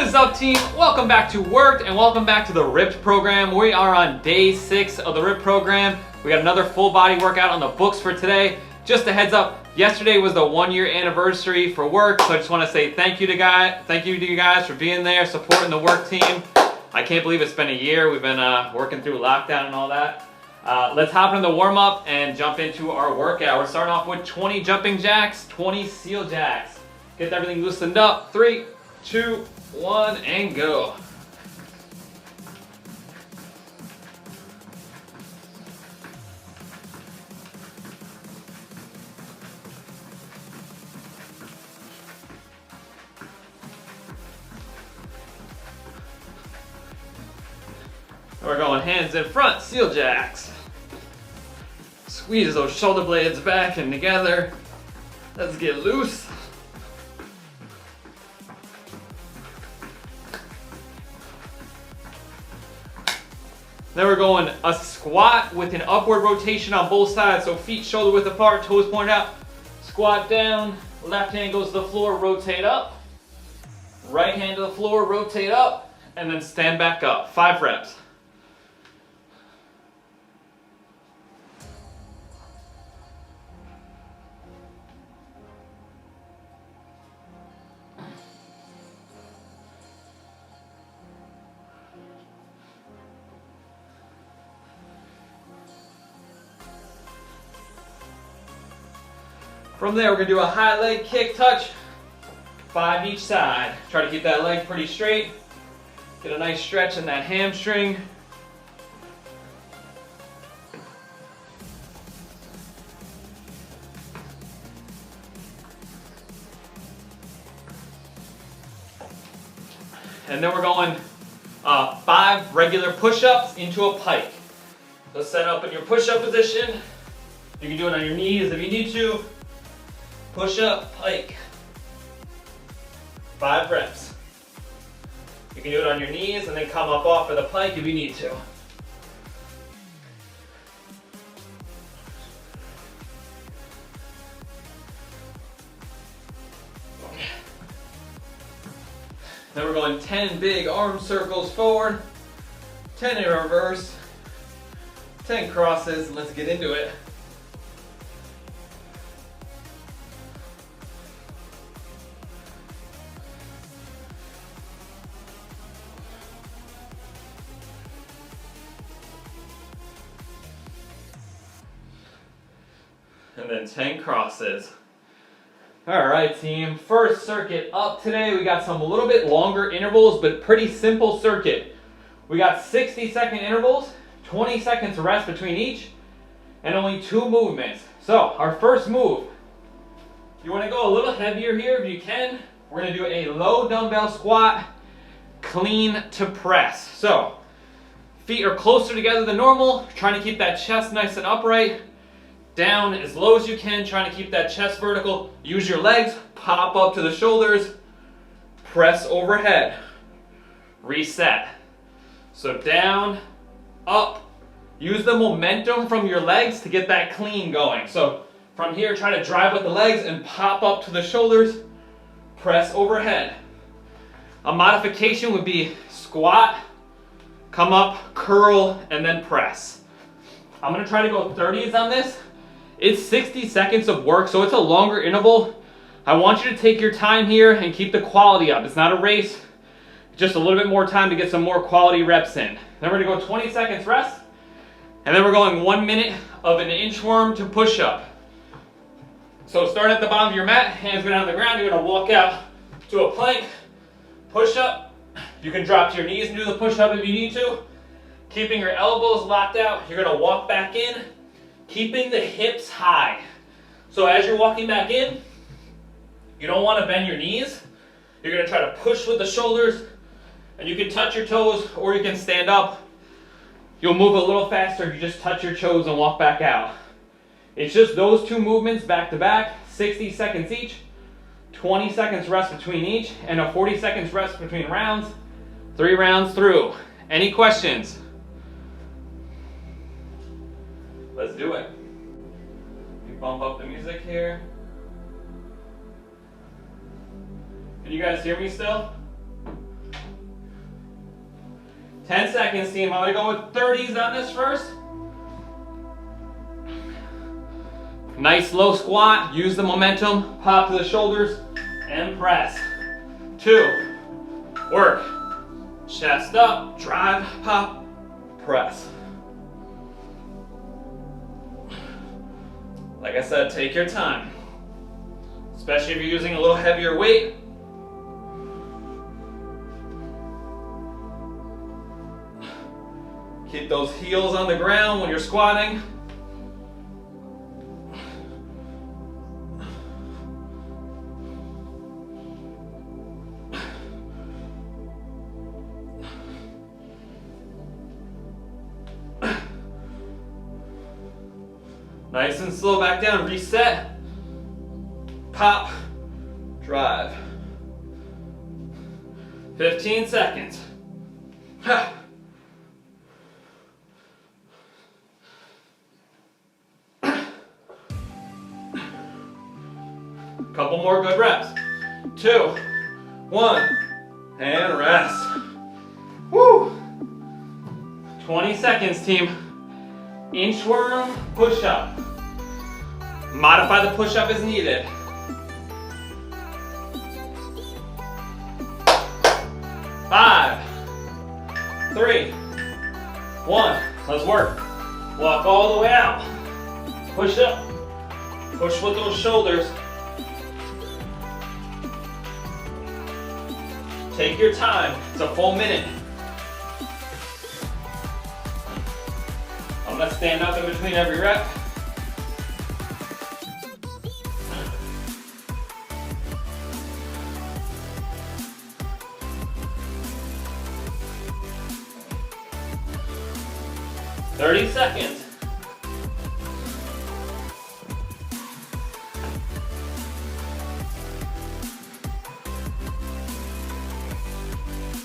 is up, team? Welcome back to Werkd and welcome back to the RIPPD program. We are on day 6 of the RIPPD program. We got another full body workout on the books for today. Just a heads up, yesterday was the 1-year anniversary for Werkd, so I just want to say thank you to you guys for being there, supporting the Werkd team. I can't believe it's been a year. We've been working through lockdown and all that. Let's hop into the warm-up and jump into our workout. We're starting off with 20 jumping jacks, 20 seal jacks. Get everything loosened up. 3, 2, 1, and go. We're going hands in front, seal jacks. Squeeze those shoulder blades back and together. Let's get loose. Then we're going a squat with an upward rotation on both sides. So feet shoulder width apart, toes pointed out. Squat down, left hand goes to the floor, rotate up. Right hand to the floor, rotate up, and then stand back up. 5 reps. From there, we're gonna do a high leg kick touch, 5 each side. Try to keep that leg pretty straight. Get a nice stretch in that hamstring. And then we're going 5 regular push-ups into a pike. So set up in your push-up position. You can do it on your knees if you need to. Push up, pike. 5 reps. You can do it on your knees and then come up off of the pike if you need to. Then we're going 10 big arm circles forward, 10 in reverse, 10 crosses, and let's get into it. And then 10 crosses. All right, team. First circuit up today. We got some a little bit longer intervals, but pretty simple circuit. We got 60-second intervals, 20 seconds rest between each, and only 2 movements. So our first move, you want to go a little heavier here if you can. We're going to do a low dumbbell squat, clean to press. So feet are closer together than normal, trying to keep that chest nice and upright. Down as low as you can, trying to keep that chest vertical. Use your legs, pop up to the shoulders, press overhead, reset. So down, up. Use the momentum from your legs to get that clean going. So from here, try to drive with the legs and pop up to the shoulders, press overhead. A modification would be squat, come up, curl, and then press. I'm gonna try to go 30s on this. It's 60 seconds of work, so it's a longer interval. I want you to take your time here and keep the quality up. It's not a race, just a little bit more time to get some more quality reps in. Then we're gonna go 20 seconds rest, and then we're going 1 minute of an inchworm to push up. So start at the bottom of your mat, hands go down to the ground, you're gonna walk out to a plank, push up. You can drop to your knees and do the push up if you need to. Keeping your elbows locked out, you're gonna walk back in, keeping the hips high. So as you're walking back in, you don't want to bend your knees. You're going to try to push with the shoulders, and you can touch your toes or you can stand up. You'll move a little faster if you just touch your toes and walk back out. It's just those 2 movements back to back, 60 seconds each, 20 seconds rest between each, and a 40 seconds rest between rounds. 3 rounds through. Any questions? Let's do it. You bump up the music here. Can you guys hear me still? 10 seconds, team. I'm gonna go with 30s on this first. Nice low squat, use the momentum, pop to the shoulders, and press. 2, work, chest up, drive, pop, press. Like I said, take your time, especially if you're using a little heavier weight. Keep those heels on the ground when you're squatting. Nice and slow, back down, reset, pop, drive. 15 seconds. Ha. Couple more good reps. 2, 1, and rest. Woo! 20 seconds, team. Inchworm push-up. Modify the push-up as needed. 5, 3, 1. Let's work. Walk all the way out. Push up. Push with those shoulders. Take your time. It's a full minute. I'm gonna stand up in between every rep. Thirty seconds.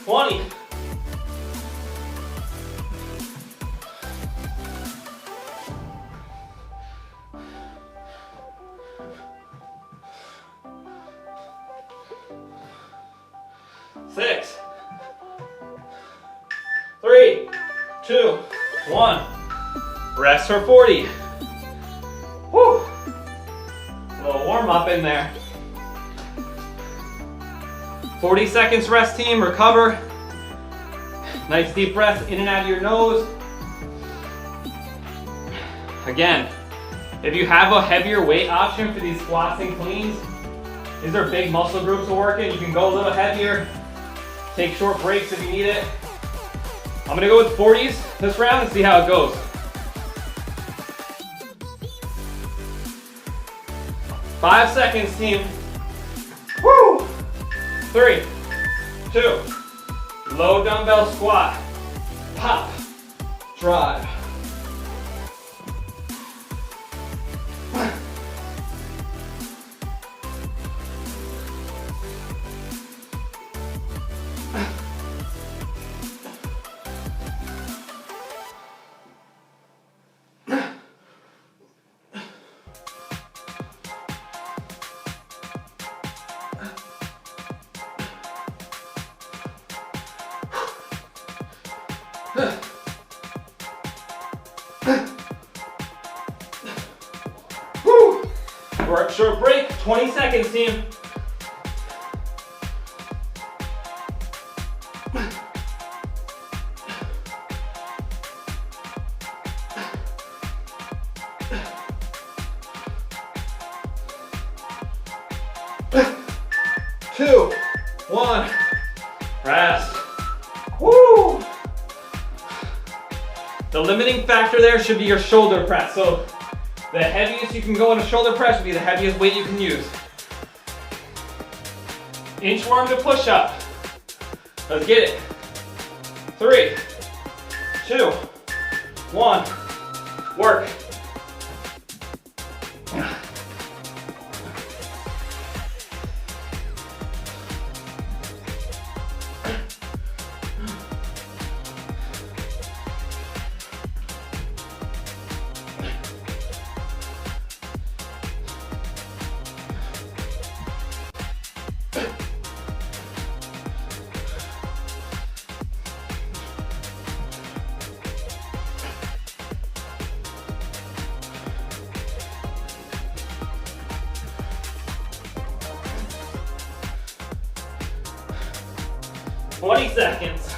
$20. $6, 3, 2, 1. Rest for 40. Woo! A little warm up in there. 40 seconds rest, team. Recover. Nice deep breath in and out of your nose. Again, if you have a heavier weight option for these squats and cleans, these are big muscle groups to work in. You can go a little heavier. Take short breaks if you need it. I'm gonna go with 40s this round and see how it goes. 5 seconds, team. Woo! 3, 2, low dumbbell squat, pop, drive. Woo! Work short break, 20 seconds, team. Two, 1, rest. Woo! The limiting factor there should be your shoulder press. So the heaviest you can go in a shoulder press would be the heaviest weight you can use. Inchworm to push up. Let's get it. 3, 2, 1, work. 20 seconds.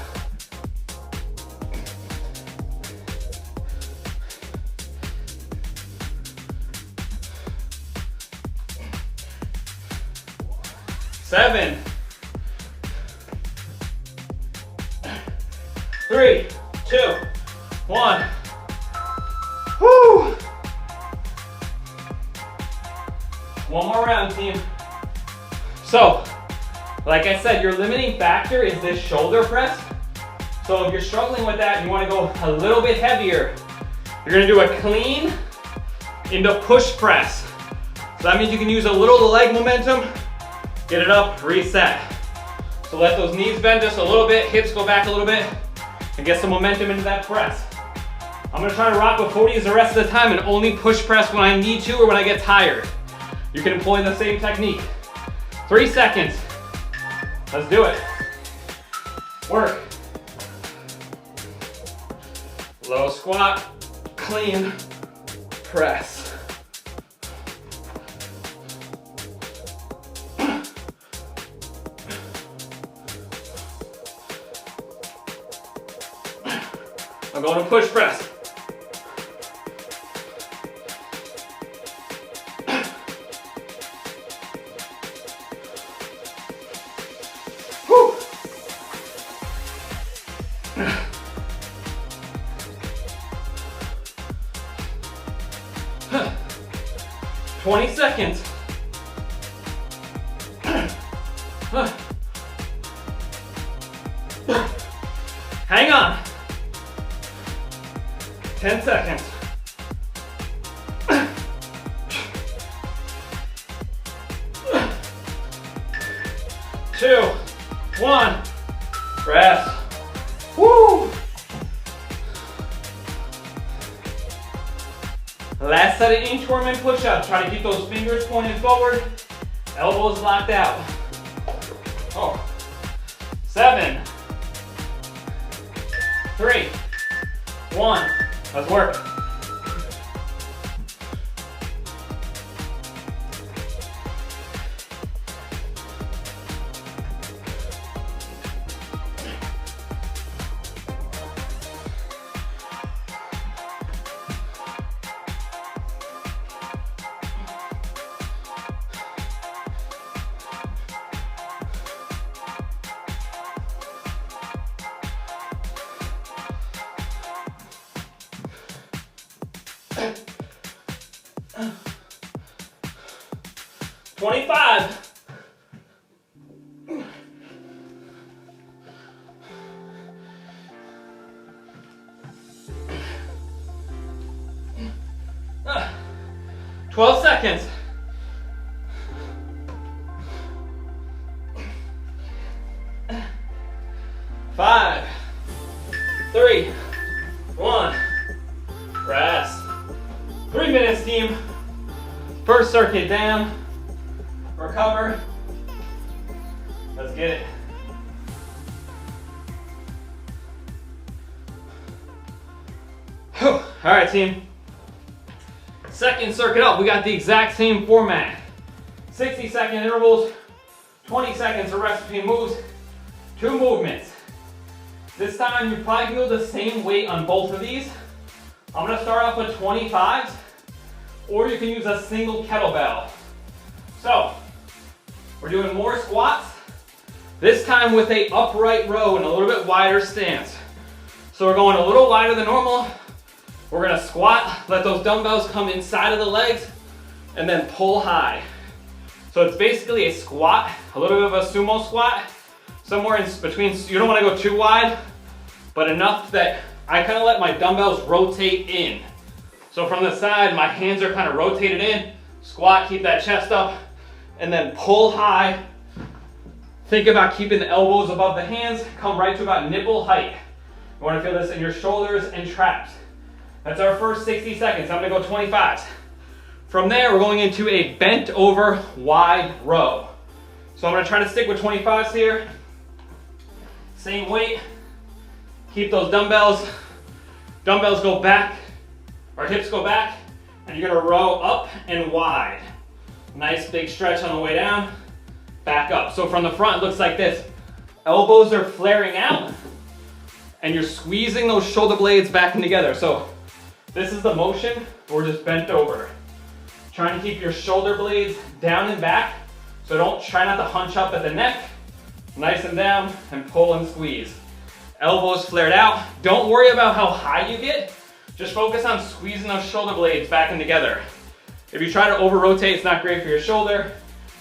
Seven, 3, 2, 1. Woo! One more round, team. So, like I said, your limiting factor is this shoulder press. So if you're struggling with that and you want to go a little bit heavier, you're going to do a clean into push press. So that means you can use a little leg momentum, get it up, reset. So let those knees bend just a little bit, hips go back a little bit, and get some momentum into that press. I'm gonna try to rock with 40s the rest of the time and only push press when I need to or when I get tired. You can employ the same technique. 3 seconds. Let's do it. Work. Low squat, clean, press. I'm going to push press. Whew. 20 seconds. Hang on. 10 seconds. 2, 1, rest. Woo! Last set of inchworm and push-ups. Try to keep those fingers pointed forward, elbows locked out. 7, 3, 1. Let's work. $25. Uh, 12 seconds. 5, 3, 1. Rest. 3 minutes, team. First circuit down. Recover. Let's get it. All right, team. Second circuit up. We got the exact same format. 60-second intervals, 20 seconds of rest between moves, 2 movements. This time you probably feel the same weight on both of these. I'm gonna start off with 25s, or you can use a single kettlebell. So, we're doing more squats, this time with a upright row and a little bit wider stance. So we're going a little wider than normal. We're gonna squat, let those dumbbells come inside of the legs, and then pull high. So it's basically a squat, a little bit of a sumo squat, somewhere in between. You don't wanna go too wide, but enough that I kind of let my dumbbells rotate in. So from the side, my hands are kind of rotated in, squat, keep that chest up, and then pull high. Think about keeping the elbows above the hands, come right to about nipple height. You wanna feel this in your shoulders and traps. That's our first 60 seconds. I'm gonna go 25s. From there, we're going into a bent over wide row. So I'm gonna try to stick with 25s here. Same weight. Keep those dumbbells go back, or hips go back, and you're gonna row up and wide. Nice big stretch on the way down, back up. So from the front, it looks like this. Elbows are flaring out, and you're squeezing those shoulder blades back in together. So this is the motion. We're just bent over. Trying to keep your shoulder blades down and back. So try not to hunch up at the neck. Nice and down, and pull and squeeze. Elbows flared out. Don't worry about how high you get. Just focus on squeezing those shoulder blades back in together. If you try to over rotate, it's not great for your shoulder.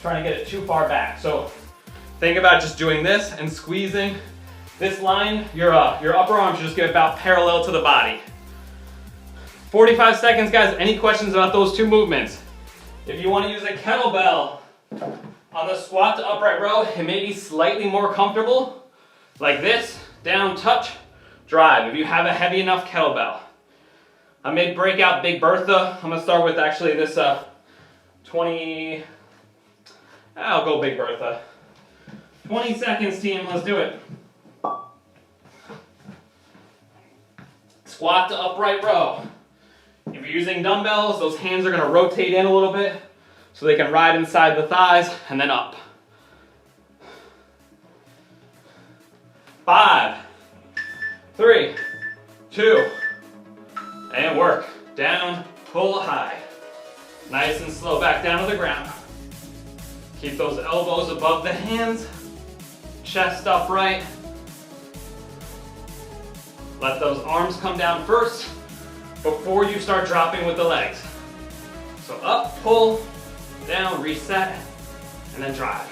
Trying to get it too far back. So think about just doing this and squeezing this line. Your upper arm should just get about parallel to the body. 45 seconds, guys. Any questions about those two movements? If you want to use a kettlebell on the squat to upright row, it may be slightly more comfortable, like this, down, touch, drive, if you have a heavy enough kettlebell. I may break out Big Bertha. I'm gonna start with actually this 20, I'll go Big Bertha. 20 seconds, team, let's do it. Squat to upright row. If you're using dumbbells, those hands are gonna rotate in a little bit so they can ride inside the thighs and then up. 5, 3, 2, and work. Down, pull high. Nice and slow back down to the ground. Keep those elbows above the hands, chest upright. Let those arms come down first before you start dropping with the legs. So up, pull, down, reset, and then drive.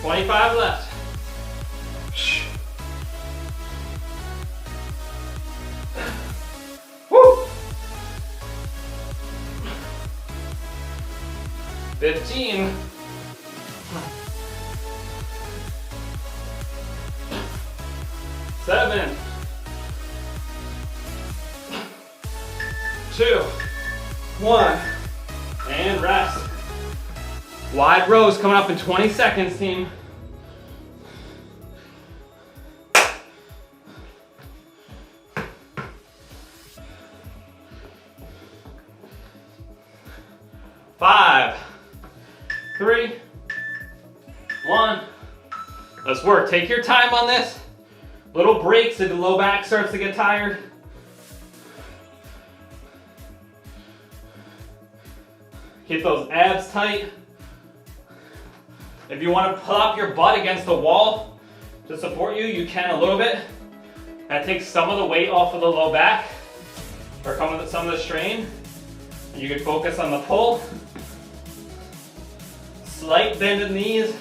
$25 left. Woo! 15. 7. 2. 1. And rest. Wide rows coming up in 20 seconds, team. Five, 3, 1. Let's work. Take your time on this. Little breaks if the low back starts to get tired. Keep those abs tight. If you want to plop your butt against the wall to support you, you can a little bit. That takes some of the weight off of the low back, or some of the strain. You can focus on the pull. Slight bend in the knees.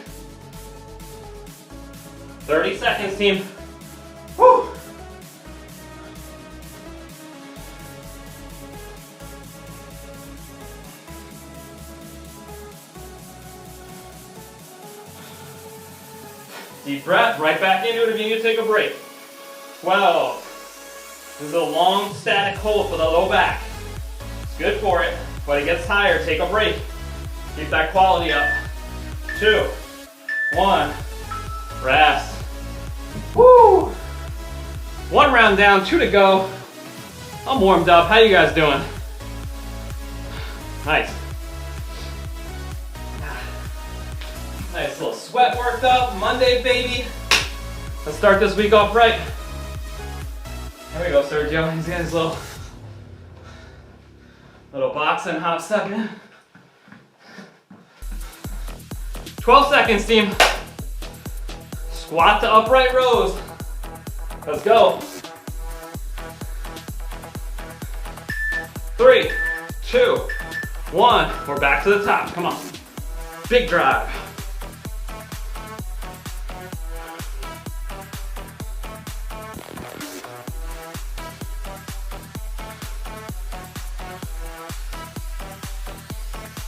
30 seconds, team. Woo! Deep breath, right back into it if you need to take a break. 12. This is a long static hold for the low back. It's good for it. When it gets tired, take a break. Keep that quality up. 2, 1, rest. Woo! 1 round down, 2 to go. I'm warmed up. How you guys doing? Nice. Nice little sweat worked up. Monday, baby. Let's start this week off right. There we go, Sergio. He's got his little boxing hop step in. 12 seconds, team. Squat to upright rows. Let's go. 3, 2, 1. We're back to the top. Come on. Big drive.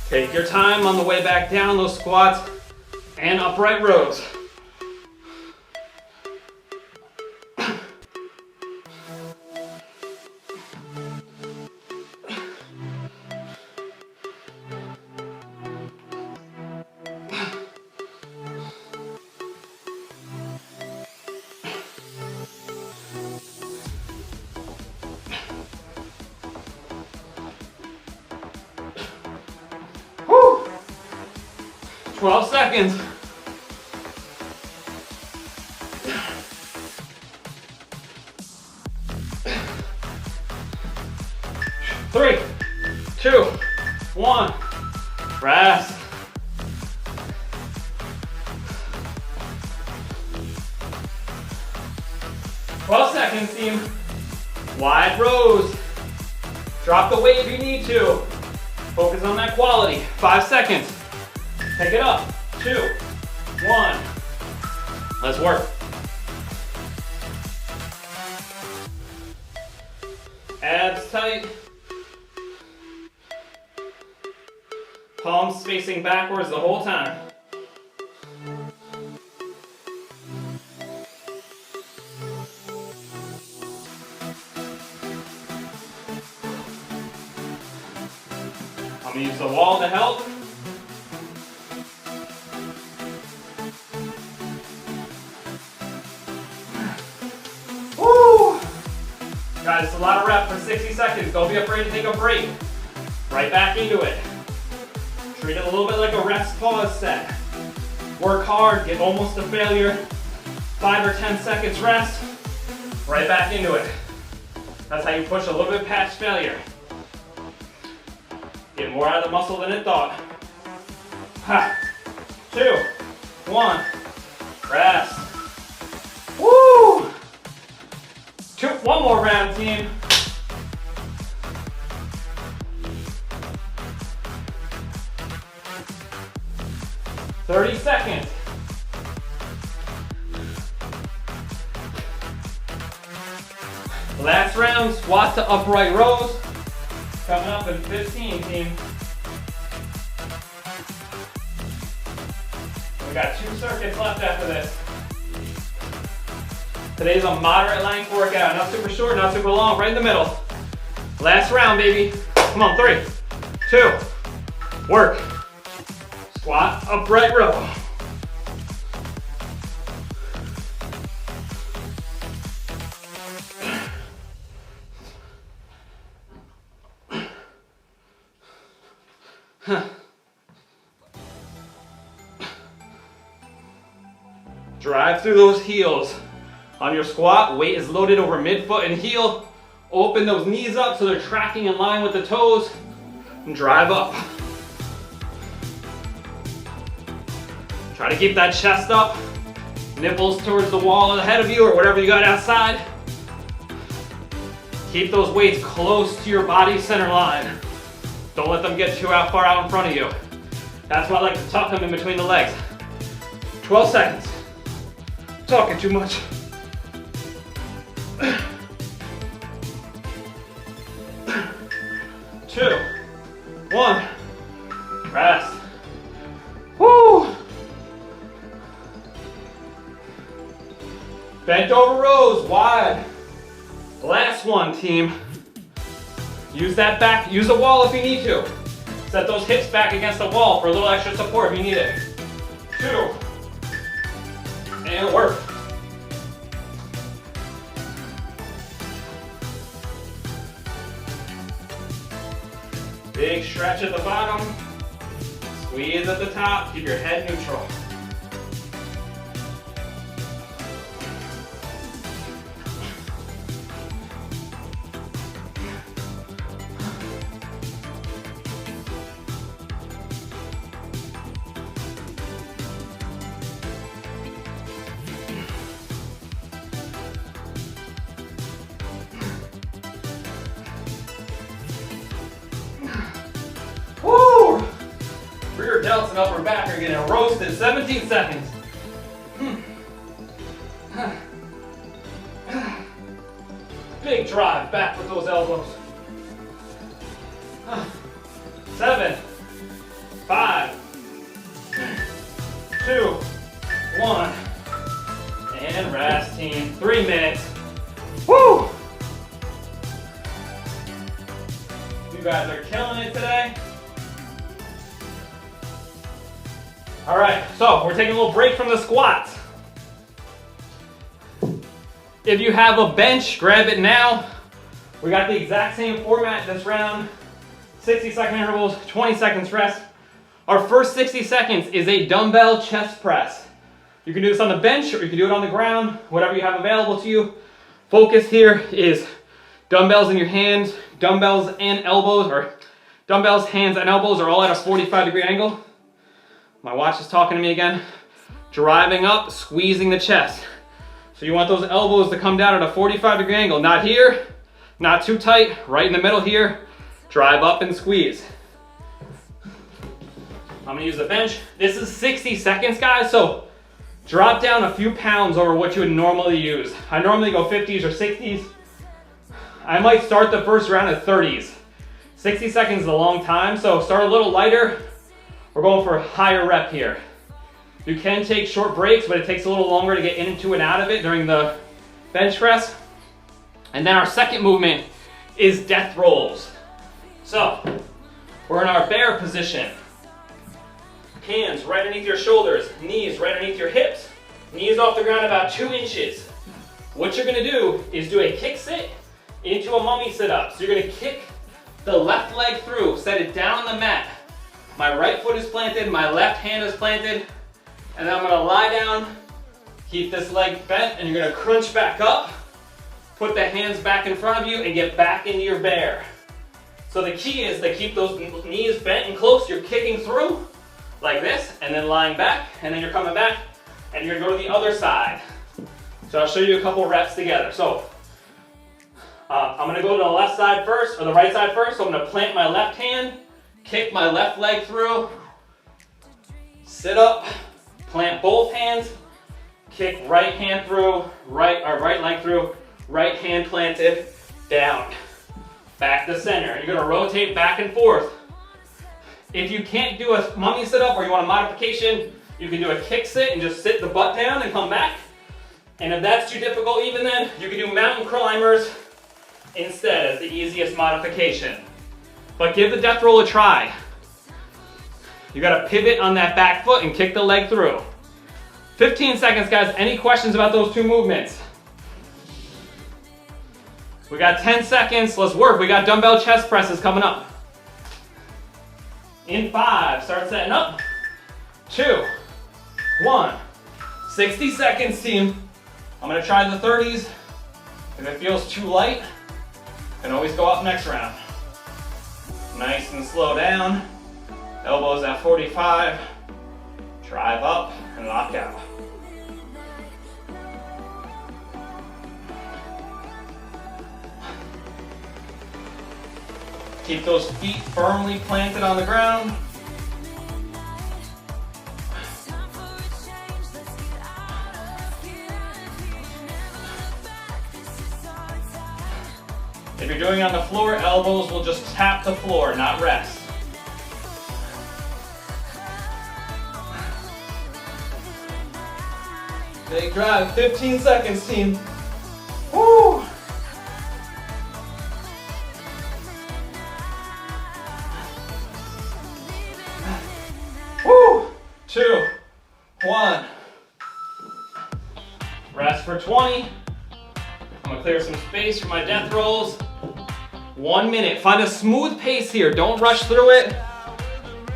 Take your time on the way back down, those squats and upright rows. 12 seconds. 3, 2, 1. Rest. Seconds, team. Wide rows. Drop the weight if you need to. Focus on that quality. 5 seconds. Pick it up. 2, 1. Let's work. Abs tight. Palms facing backwards the whole time. I'm gonna use the wall to help. Woo! Guys, it's a lot of reps for 60 seconds. Don't be afraid to take a break. Right back into it. Treat it a little bit like a rest pause set. Work hard, get almost to failure. 5 or 10 seconds rest. Right back into it. That's how you push a little bit past failure. Get more out of the muscle than it thought. 2, 1, rest. Woo! 1 more round, team. "30 seconds. Last round, squat to upright rows. Coming up in 15, team. We got 2 circuits left after this. Today's a moderate length workout. Not super short, not super long, right in the middle. Last round, baby. Come on, 3, 2, work. Squat, upright row. Drive through those heels. On your squat, weight is loaded over midfoot and heel. Open those knees up so they're tracking in line with the toes. And drive up. Try to keep that chest up. Nipples towards the wall ahead of you or whatever you got outside. Keep those weights close to your body center line. Don't let them get too far out in front of you. That's why I like to tuck them in between the legs. 12 seconds. Talking too much. 2, 1, rest. Woo! Bent over rows, wide. Last one, team. Use that back, use the wall if you need to. Set those hips back against the wall for a little extra support if you need it. 2, and work. Big stretch at the bottom, squeeze at the top, keep your head neutral. Rear delts and upper back are getting roasted. 17 seconds. Big drive back with those elbows. 7, 5, 2, 1, and rest, team. 3 minutes. Woo! You guys are killing it today. All right, so we're taking a little break from the squats. If you have a bench, grab it now. We got the exact same format this round. 60-second intervals, 20 seconds rest. Our first 60 seconds is a dumbbell chest press. You can do this on the bench or you can do it on the ground, whatever you have available to you. Focus here is dumbbells in your hands, dumbbells and elbows, or dumbbells, hands, and elbows are all at a 45-degree angle. My watch is talking to me again. Driving up, squeezing the chest. So you want those elbows to come down at a 45-degree angle. Not here, not too tight, right in the middle here. Drive up and squeeze. I'm gonna use the bench. This is 60 seconds, guys, so drop down a few pounds over what you would normally use. I normally go 50s or 60s. I might start the first round at 30s. 60 seconds is a long time, so start a little lighter. We're going for a higher rep here. You can take short breaks, but it takes a little longer to get into and out of it during the bench press. And then our second movement is death rolls. So, we're in our bear position. Hands right underneath your shoulders, knees right underneath your hips, knees off the ground about 2 inches. What you're gonna do is do a kick sit into a mummy sit up. So you're gonna kick the left leg through, set it down on the mat. My right foot is planted, my left hand is planted, and then I'm gonna lie down, keep this leg bent, and you're gonna crunch back up, put the hands back in front of you, and get back into your bear. So the key is to keep those knees bent and close. You're kicking through like this, and then lying back, and then you're coming back, and you're gonna go to the other side. So I'll show you a couple reps together. So I'm gonna go to the left side first, or the right side first. So I'm gonna plant my left hand, kick my left leg through, sit up, plant both hands, kick right hand through, right leg through, right hand planted, down, back to center. You're gonna rotate back and forth. If you can't do a mummy sit up or you want a modification, you can do a kick sit and just sit the butt down and come back. And if that's too difficult even then, you can do mountain climbers instead as the easiest modification. But give the death roll a try. You gotta pivot on that back foot and kick the leg through. 15 seconds, guys. Any questions about those two movements? We got 10 seconds. Let's work. We got dumbbell chest presses coming up. In 5, start setting up. 2, 1. 60 seconds, team. I'm gonna try the 30s. If it feels too light, can always go up next round. Nice and slow down. Elbows at 45. Drive up and lock out. Keep those feet firmly planted on the ground. If you're doing it on the floor, elbows will just tap the floor, not rest. Big drive, 15 seconds, team. Woo! Woo! 2, 1. Rest for 20. I'm gonna clear some space for my death rolls. 1 minute. Find a smooth pace here. Don't rush through it.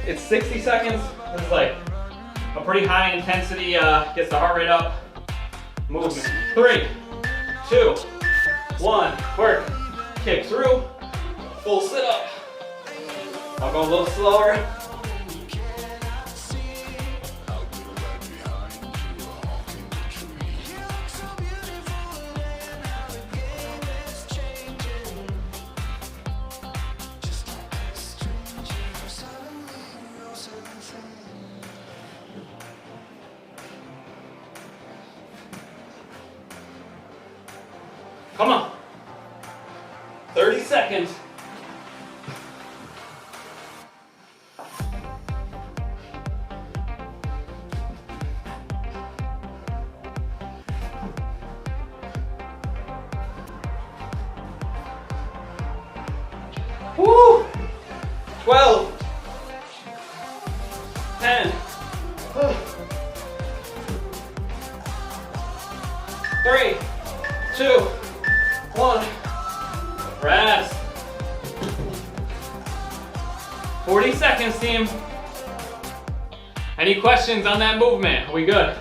It's 60 seconds. This is like a pretty high intensity, gets the heart rate up. Movement. 3, 2, 1. Work. Kick through. Full sit up. I'll go a little slower. Come on. 30 seconds. Woo! 12. 10. 3, 2, 1. Rest. 40 seconds, team. Any questions on that movement? Are we good?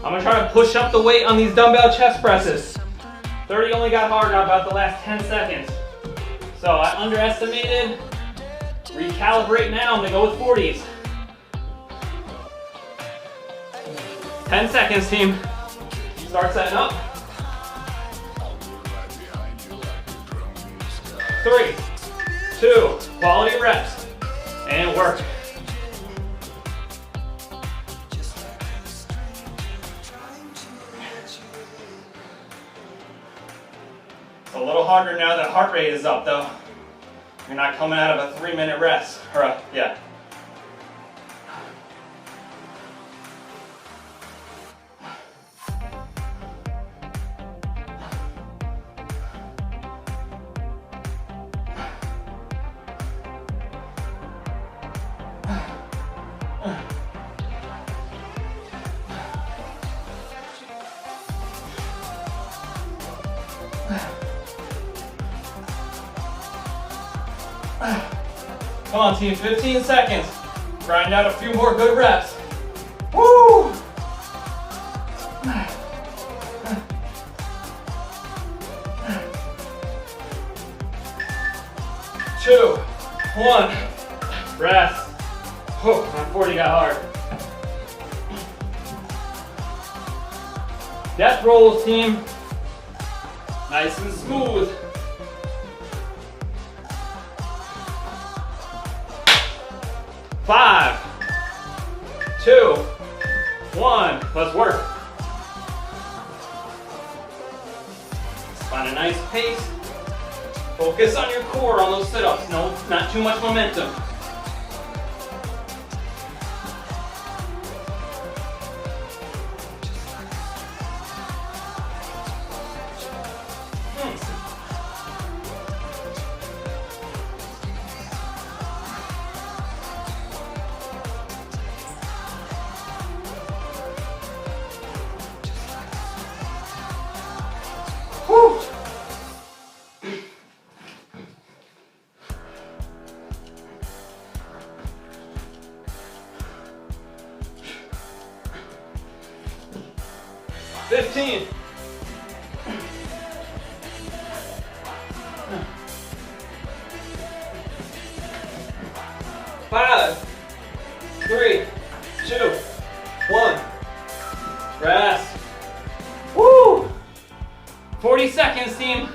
I'm gonna try to push up the weight on these dumbbell chest presses. 30 only got hard about the last 10 seconds. So I underestimated. Recalibrate now, I'm gonna go with 40s. 10 seconds, team. Start setting up. 3, 2, quality reps, and work. It's a little harder now that heart rate is up though. You're not coming out of a 3-minute rest, or yeah. Come on, team, 15 seconds. Grind out a few more good reps. Woo! Two, 1, rest. Oh, my 40 got hard. Death rolls, team. Nice and smooth. 5, 2, 1, let's work. Let's find a nice pace. Focus on your core on those sit-ups. No, not too much momentum. Whew. $15. Five, 3, 2, 1. Rest. Woo! 40 seconds, team.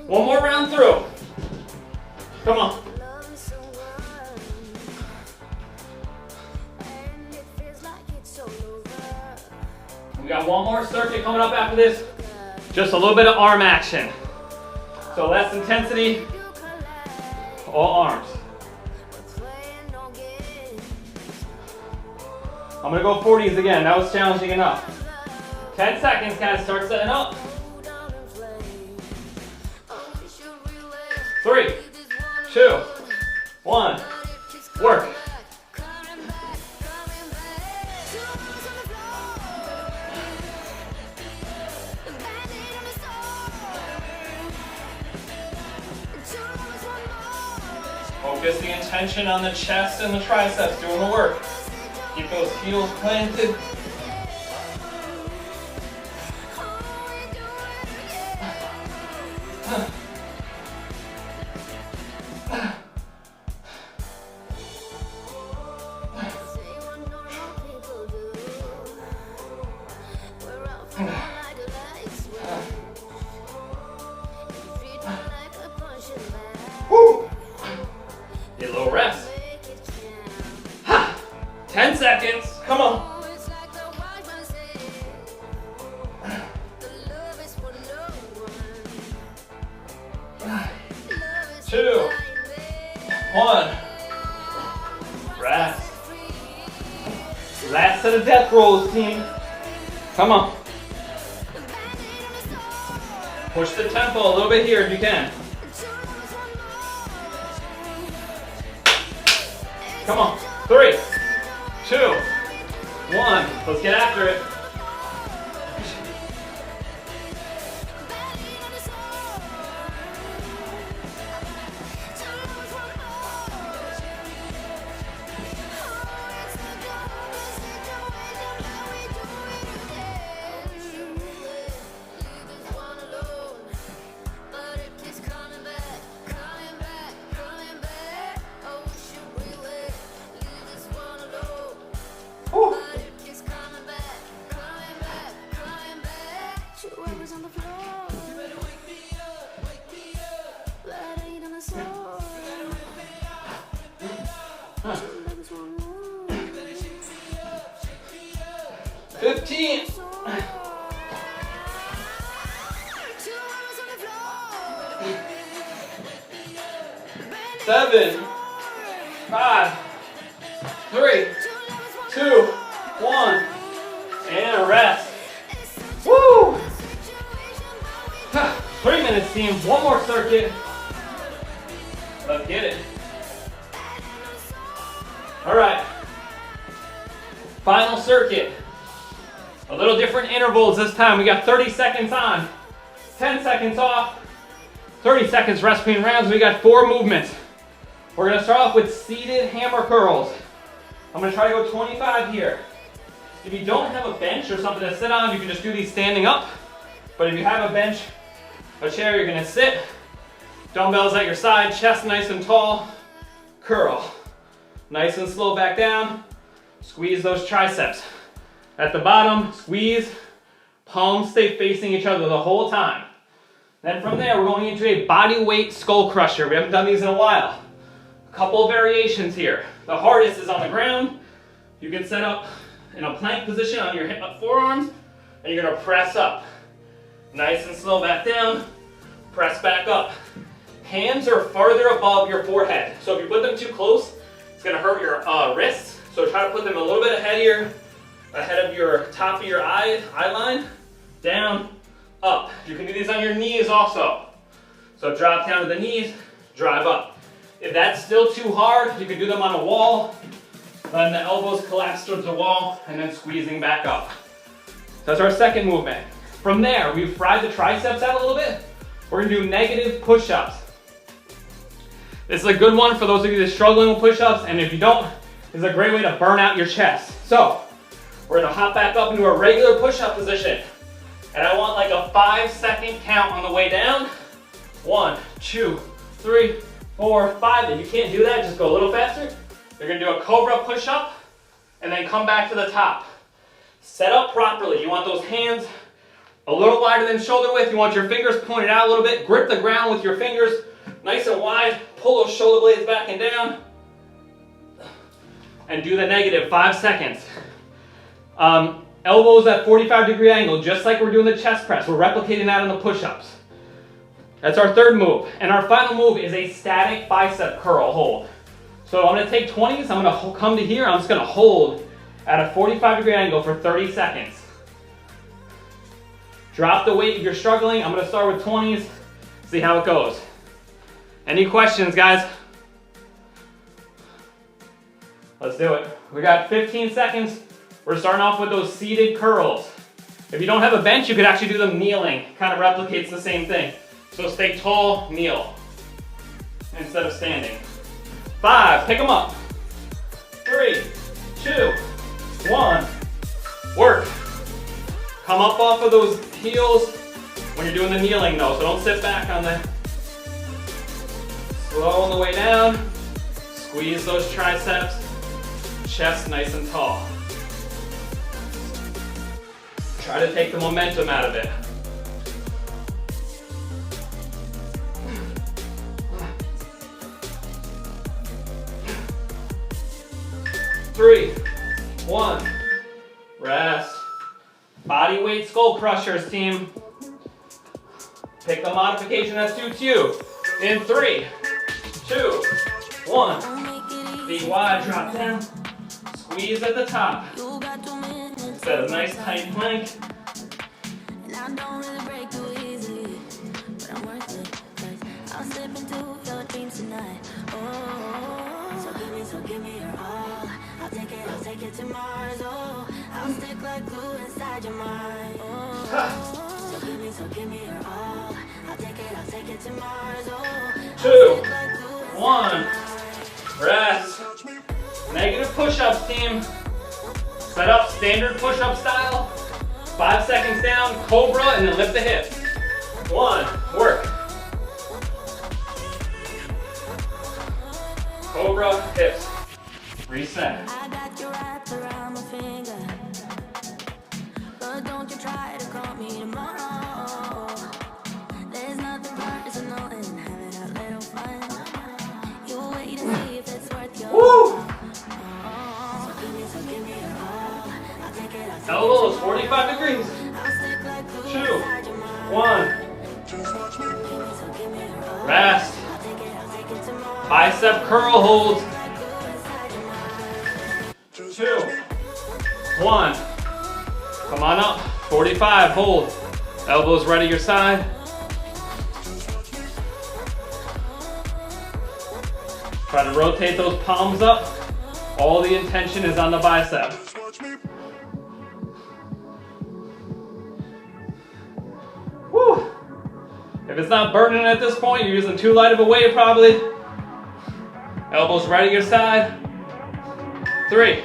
One more round through. Come on. We got one more circuit coming up after this. Just a little bit of arm action. So less intensity, all arms. I'm gonna go 40s again. That was challenging enough. 10 seconds, guys. Start setting up. 3, 2, 1, work. Focus the intention on the chest and the triceps doing the work. Keep those heels planted. Woo! Get a little rest. 10 seconds. Come on. 2, 1. Rest. Last set of death rolls, team. Come on. Push the tempo a little bit here if you can. Come on. 3, 2, 1. Let's get after it. 15. 7, 5, 3, 2, 1, and rest. Woo! 3 minutes, team. One more circuit. Let's get it. All right. Final circuit. A little different intervals this time. We got 30 seconds on, 10 seconds off, 30 seconds rest between rounds. We got 4 movements. We're gonna start off with seated hammer curls. I'm gonna try to go 25 here. If you don't have a bench or something to sit on, you can just do these standing up. But if you have a bench, a chair, you're gonna sit. Dumbbells at your side, chest nice and tall. Curl. Nice and slow back down. Squeeze those triceps. At the bottom, squeeze. Palms stay facing each other the whole time. Then from there, we're going into a body weight skull crusher. We haven't done these in a while. A couple of variations here. The hardest is on the ground. You can set up in a plank position on your forearms, and you're gonna press up. Nice and slow back down. Press back up. Hands are farther above your forehead. So if you put them too close, it's gonna hurt your wrists. So try to put them a little bit ahead of your top of your eye line. Down, up. You can do these on your knees also. So drop down to the knees, drive up. If that's still too hard, you can do them on a wall. Letting the elbows collapse towards the wall and then squeezing back up. So that's our second movement. From there, we've fried the triceps out a little bit. We're gonna do negative push-ups. This is a good one for those of you that are struggling with push-ups, and if you don't, this is a great way to burn out your chest. So, we're gonna hop back up into a regular push-up position. And I want like a 5-second count on the way down. 1, 2, 3, 4, 5. If you can't do that, just go a little faster. You're gonna do a cobra push-up, and then come back to the top. Set up properly. You want those hands a little wider than shoulder width. You want your fingers pointed out a little bit. Grip the ground with your fingers nice and wide. Pull those shoulder blades back and down. And do the negative 5 seconds. Elbows at 45-degree angle, just like we're doing the chest press. We're replicating that on the push-ups. That's our third move. And our final move is a static bicep curl hold. So I'm gonna take 20s, I'm gonna come to here, I'm just gonna hold at a 45-degree angle for 30 seconds. Drop the weight if you're struggling. I'm gonna start with 20s, see how it goes. Any questions, guys? Let's do it. We got 15 seconds. We're starting off with those seated curls. If you don't have a bench, you could actually do them kneeling. Kind of replicates the same thing. So stay tall, kneel, instead of standing. 5, pick them up. 3, 2, 1, work. Come up off of those heels when you're doing the kneeling though, so don't sit back on the, slow on the way down. Squeeze those triceps, chest nice and tall. Try to take the momentum out of it. 3, 1, rest. Body weight skull crushers, team. Pick the modification that suits you. In 3, 2, 1. Feet wide, drop down. Squeeze at the top. Set a nice tight plank. So give me your all. I'll take it to Mars. Oh, I'll stick like glue inside your mind. Oh, so give me your all. I'll take it to Mars. Oh, 2, 1, rest. Negative push-ups, team. Set up standard push-up style. 5 seconds down, cobra, and then lift the hips. 1, work. Cobra, hips. Reset. I got you wrapped around my finger, but don't you try to call me tomorrow. There's nothing personal in having a little fun. You wait to see if it's worth your time. So give me your all. I'll take it Elbows 45 degrees. 2, 1. Rest. Bicep curl holds. 2, 1. Come on up. 45. Hold. Elbows right at your side. Try to rotate those palms up. All the intention is on the bicep. Woo! If it's not burning at this point, you're using too light of a weight probably. Elbows right at your side. 3,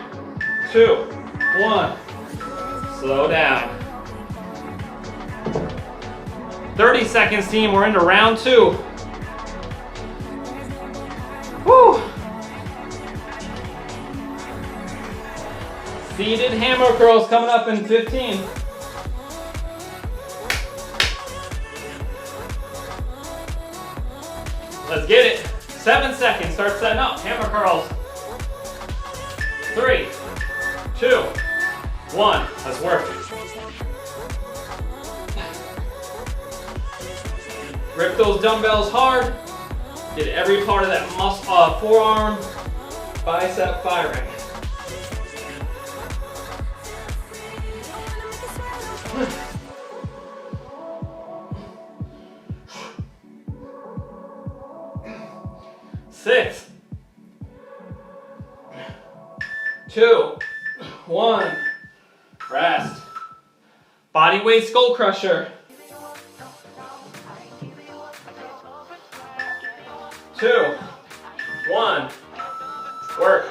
2, 1. Slow down. 30 seconds, team. We're into round 2. Woo! Seated hammer curls coming up in 15. Let's get it. 7 seconds. Start setting up. Hammer curls. 3, 2, 1. Let's work. Grip those dumbbells hard. Get every part of that muscle, forearm, bicep firing. Six, 2, 1. Rest. Body weight skull crusher. 2, 1. Work.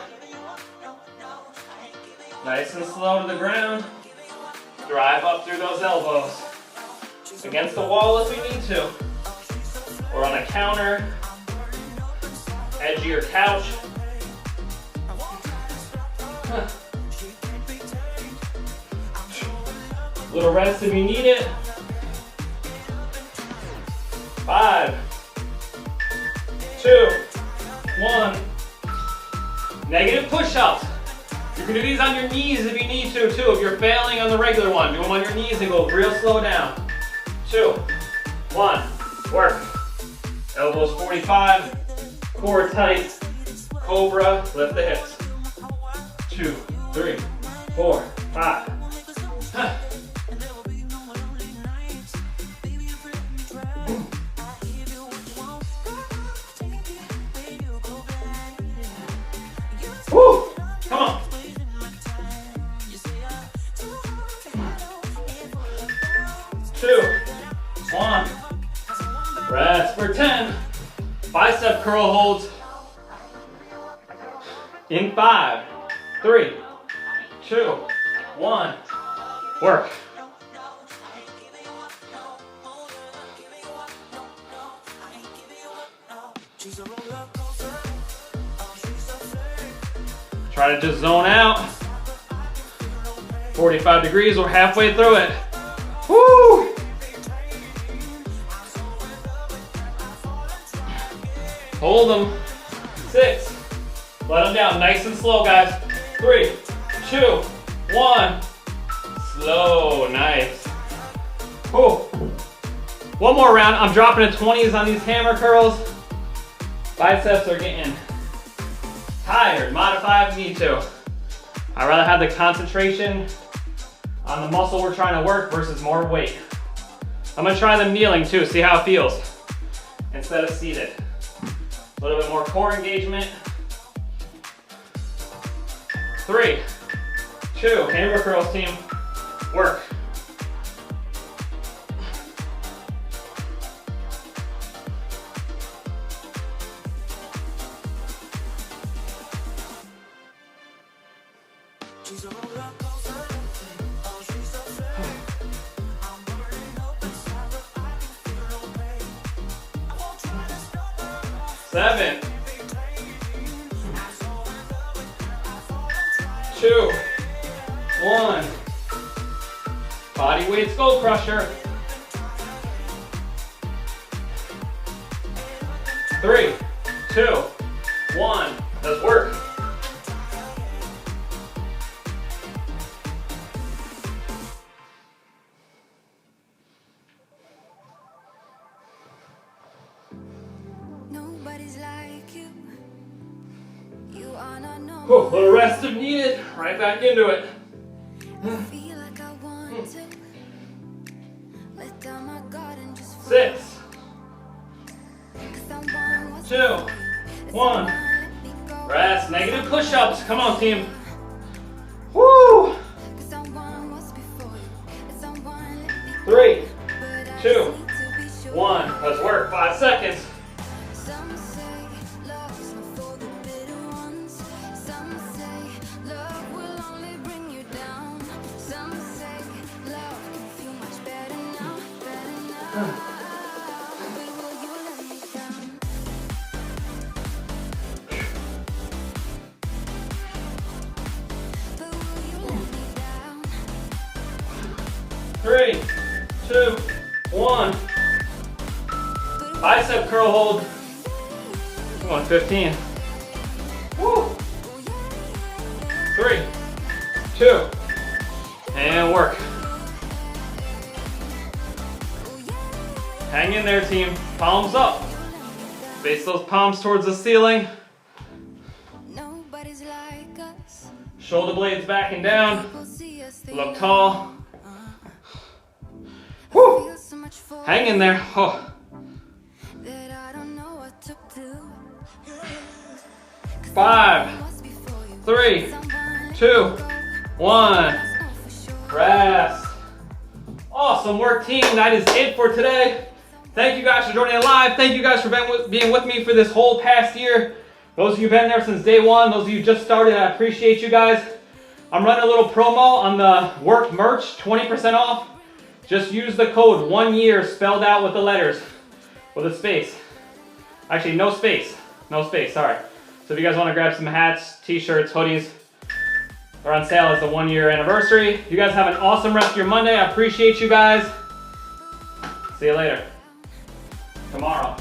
Nice and slow to the ground. Drive up through those elbows. Against the wall if we need to. Or on a counter. Edge of your couch. Little rest if you need it. 5, 2, 1. Negative push-ups. You can do these on your knees if you need to too. If you're failing on the regular one, do them on your knees and go real slow down. 2, 1. Work. Elbows 45. Core tight. Cobra. Lift the hips. 2, 3, 4, 5. Woo! Come on. 2, 1. Rest for 10. Bicep curl holds. In 5, 3, 2, 1. Work. Try to just zone out. 45 degrees, we're halfway through it. Woo! Hold them. 6. Let them down, nice and slow, guys. 3, 2, 1. Slow, nice. Woo. One more round. I'm dropping to 20s on these hammer curls. Biceps are getting tired. Modify if you need to. I'd rather have the concentration on the muscle we're trying to work versus more weight. I'm gonna try them kneeling too, see how it feels instead of seated. A little bit more core engagement. 3, 2, hammer curls team, work. Seven, 2, 1. Body weight skull crusher. 3, 2, 1. Let's work. A little rest if needed. Right back into it. 6, 2, 1. Rest. Negative push-ups. Come on, team. Woo! 3, 2, 1. Let's work. 5 seconds. Three, 2, 1. Bicep curl hold. Come on, 15. Woo. 3, 2, and work. Hang in there, team. Palms up. Face those palms towards the ceiling. Shoulder blades back and down. Look tall. Woo. Hang in there. Oh. 5, 3, 2, 1. Rest. Awesome work, team. That is it for today. Thank you guys for joining it live. Thank you guys for being with me for this whole past year. Those of you who've been there since day one, those of you who just started, I appreciate you guys. I'm running a little promo on the Werkd merch, 20% off. Just use the code 1 year spelled out with the letters, with a space. Actually, no space, sorry. So if you guys want to grab some hats, t-shirts, hoodies, they're on sale as the 1 year anniversary. You guys have an awesome rest of your Monday. I appreciate you guys. See you later. Tomorrow.